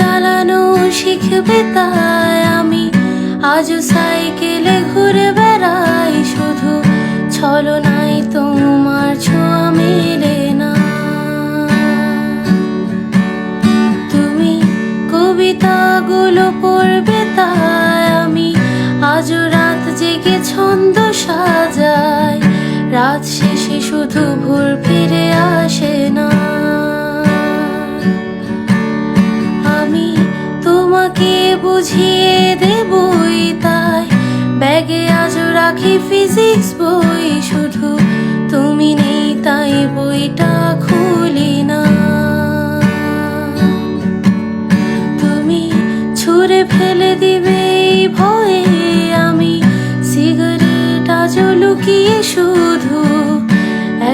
চালানো শিখবে তাই আমি আজও সাইকেলে ঘুরে বেড়াই, শুধু ছলনায় তোমার ছোঁয়া মেলে না। তুমি কবিতাগুলো পড়বে তাই আমি আজও রাত জেগে ছন্দ সাজাই, রাত শেষে শুধু ভোর ফিরে আসে না। আমি তোমাকে বুঝিয়ে দেবই তাই ব্যাগে আজও রাখি ফিজিক্স বই, শুধু তুমি নেই তাই বইটা খুলি না। তুমি ছুঁড়ে ফেলে দিবে এই ভয়ে আমি সিগারেট আজও লুকিয়ে শুধু,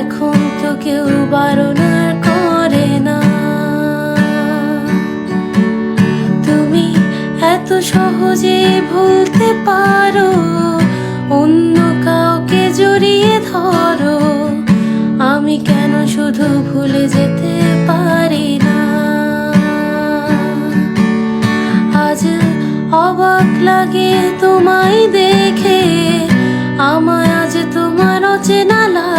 এখন তো কেউ বারণ আর করে না। তুমি এত সহজে ভুলতে পারো, অন্য কাউকে জড়িয়ে ধরো, আমি কেন শুধু ভুলে যেতে পারি না। আজ অবাক লাগে তোমায় দেখে, আমায় আজ তোমার অচেনা লাগে।